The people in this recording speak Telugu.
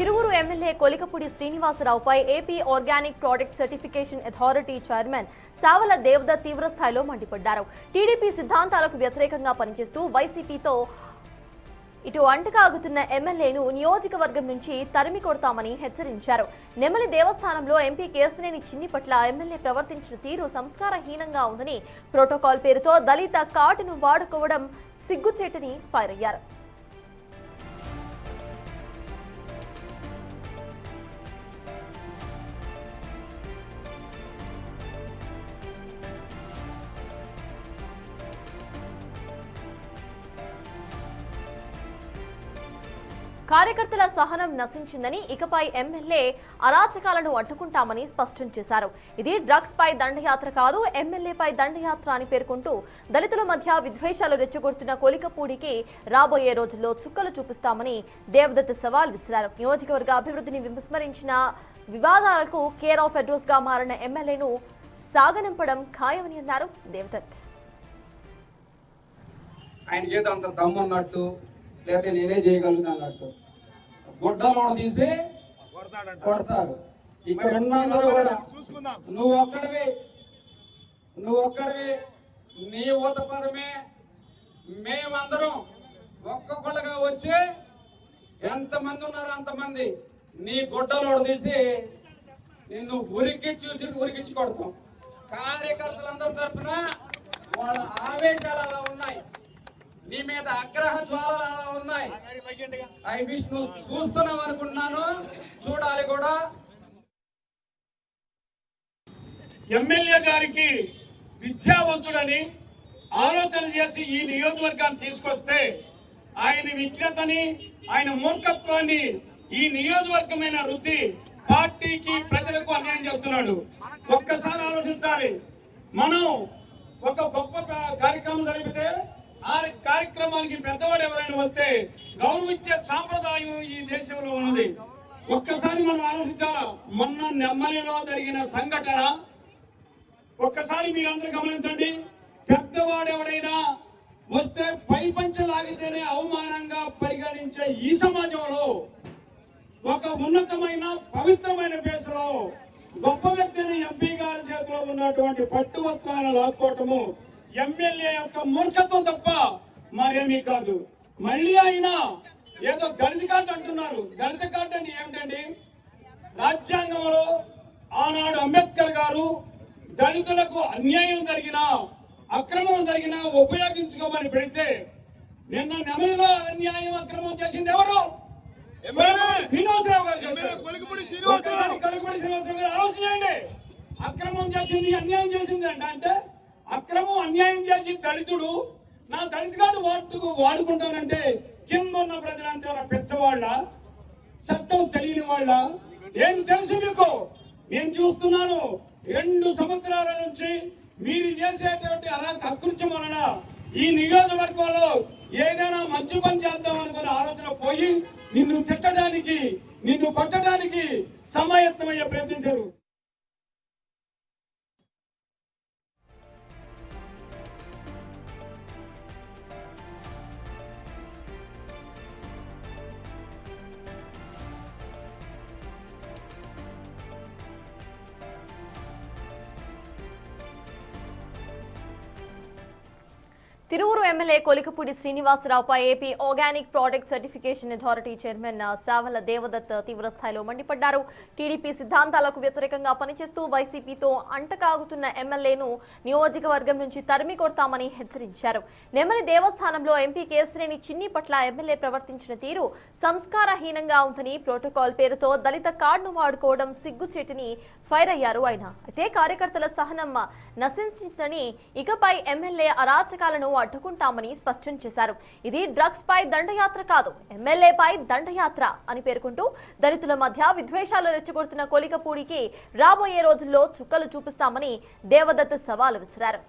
తిరువురు ఎమ్మెల్యే కొలికపూడి శ్రీనివాసరావుపై AP organic product certification authority chairman Savala Devadatt తీవ్రస్థాయిలో మండిపడ్డారు. టీడీపీ సిద్ధాంతాలకు వ్యతిరేకంగా పనిచేస్తూ వైసీపీతో ఇటు అంటకాగుతున్న ఎమ్మెల్యేను నియోజకవర్గం నుంచి తరిమి కొడతామని హెచ్చరించారు. నెమలి దేవస్థానంలో ఎంపీ కేశినేని చిన్ని పట్ల ఎమ్మెల్యే ప్రవర్తించిన తీరు సంస్కారహీనంగా ఉందని, ప్రోటోకాల్ పేరుతో దళిత కార్డును వాడుకోవడం సిగ్గుచేటని ఫైర్ అయ్యారు. కార్యకర్తల సహనం నశించిందని, ఇకపై ఎమ్మెల్యే అరాచకాలను అడ్డుకుంటామని స్పష్టం చేశారు. ఇది డ్రగ్స్ పై దండయాత్ర కాదు, ఎమ్మెల్యేపై దండయాత్ర అని పేర్కొంటూ దళితుల మధ్య విద్వేషాలు రెచ్చగొడుతున్న కొలికపూడికి రాబోయే రోజుల్లో చుక్కలు చూపిస్తామని దేవదత్ సవాల్ విసిరారు. నియోజకవర్గ అభివృద్ధిని విస్మరించిన వివాదాలకు కేర్ ఆఫ్ అడ్రస్ గా మారిన ఎమ్మెల్యేను సాగనంపడం ఖాయమని అన్నారు దేవదత్. ఆయనకి ఏదో అంత దమ్మున్నట్టు లేదా నేనే చేయగలను అన్నట్టు గుడ్డలో తీసి కొడతారు. ఇక్కడ ఉన్నందరూ కూడా నువ్వు ఒక్కడివి నీ ఊత పదమే, మేమందరం ఒక్కొక్కళ్ళుగా వచ్చి ఎంతమంది ఉన్నారో అంతమంది నీ గుడ్డలో తీసి నిన్ను ఉరికిచ్చి కొడతాం. కార్యకర్తలందరి తరఫున వాళ్ళ ఆవేశాలు అలా ఉన్నాయి, నీ మీద ఆగ్రహ జ్వాలలు అలా ఉన్నాయి. ఐ విష్ నువ్వు చూస్తున్నావు అనుకుంటున్నాను, చూడాలి కూడా. ఎమ్మెల్యే గారికి విద్యావంతుడని ఆలోచన చేసి ఈ నియోజకవర్గాన్ని తీసుకొస్తే ఆయన విజ్ఞతని, ఆయన మూర్ఖత్వాన్ని ఈ నియోజకవర్గమైన వృత్తి పార్టీకి ప్రజలకు అన్యాయం చేస్తున్నాడు. ఒక్కసారి ఆలోచించాలి. మనం ఒక గొప్ప కార్యక్రమం జరిపితే ఆ కార్యక్రమానికి పెద్దవాడు ఎవరైనా వస్తే గౌరవించే సాంప్రదాయం ఈ దేశంలో ఉన్నది. ఒక్కసారి మనం ఆలోచించాలా. మొన్న నెమ్మలిలో జరిగిన సంఘటన ఒక్కసారి మీరందరూ గమనించండి. పెద్దవాడు ఎవడైనా వస్తే పై పంచె లాగితేనే అవమానంగా పరిగణించే ఈ సమాజంలో ఒక ఉన్నతమైన పవిత్రమైన పేసలో గొప్ప వ్యక్తిని ఎంపీ గారి చేతిలో ఉన్నటువంటి పట్టు వస్త్రాలను లాక్కోవటము ఎమ్మెల్యే యొక్క మూర్ఖత్వం తప్ప మరేమీ కాదు. మళ్ళీ ఆయన ఏదో దళిత కార్డు అంటున్నారు. దళిత కార్డు అంటే ఏమిటండి? రాజ్యాంగంలో ఆనాడు అంబేద్కర్ గారు దళితులకు అన్యాయం జరిగినా, అక్రమం జరిగినా ఉపయోగించుకోమని పెడితే నిన్న నెమలిలో అన్యాయం అక్రమం చేసింది ఎవరు? శ్రీనివాసరావు గారు చేశారు. కొలికపూడి శ్రీనివాసరావు గారు ఆలోచించండి. అక్రమం చేసింది, అన్యాయం చేసింది అంటే అక్రమం అన్యాయం చేసి దళితుడు నా దళిత కార్డు వాడుకుంటానంటే కింద ఉన్న ప్రజలంతా పెచ్చవాళ్ళ, చట్టం తెలియని వాళ్ళ, ఏం తెలుసు మీకు? నేను చూస్తున్నాను 2 సంవత్సరాల నుంచి మీరు చేసేటువంటి అకృత్యం వలన ఈ నియోజకవర్గంలో ఏదైనా మంచి పని చేద్దాం అనుకునే ఆలోచన పోయి నిన్ను తిట్టడానికి, నిన్ను కొట్టడానికి సమాయత్తమయ్యే ప్రయత్నించారు. తిరువురు ఎమ్మెల్యే కొలికపూడి శ్రీనివాసరావుపై AP organic product certification authority chairman Savala Devadatt తీవ్రస్థాయిలో మండిపడ్డారు. టీడీపీ సిద్ధాంతాలకు వ్యతిరేకంగా పనిచేస్తూ వైసీపీతో అంటకాగుతున్న ఎమ్మెల్యేను నియోజకవర్గం నుంచి తరిమి కొడతామని హెచ్చరించారు. నెమలి దేవస్థానంలో ఎంపీ కేశినేని చిన్ని పట్ల ఎమ్మెల్యే ప్రవర్తించిన తీరు సంస్కారహీనంగా ఉందని, ప్రోటోకాల్ పేరుతో దళిత కార్డును వాడుకోవడం సిగ్గుచేటని ఫైర్ అయ్యారు ఆయన. అయితే కార్యకర్తల సహనం నశించిందని, ఇకపై ఎమ్మెల్యే అరాచకాలను అడ్డుకుంటామని స్పష్టం చేశారు. ఇది డ్రగ్స్ పై దండయాత్ర కాదు, ఎమ్మెల్యేపై దండయాత్ర అని పేర్కొంటూ దళితుల మధ్య విద్వేషాలు రెచ్చగొడుతున్న కొలికపూడికి రాబోయే రోజుల్లో చుక్కలు చూపిస్తామని దేవదత్ సవాల్ విసిరారు.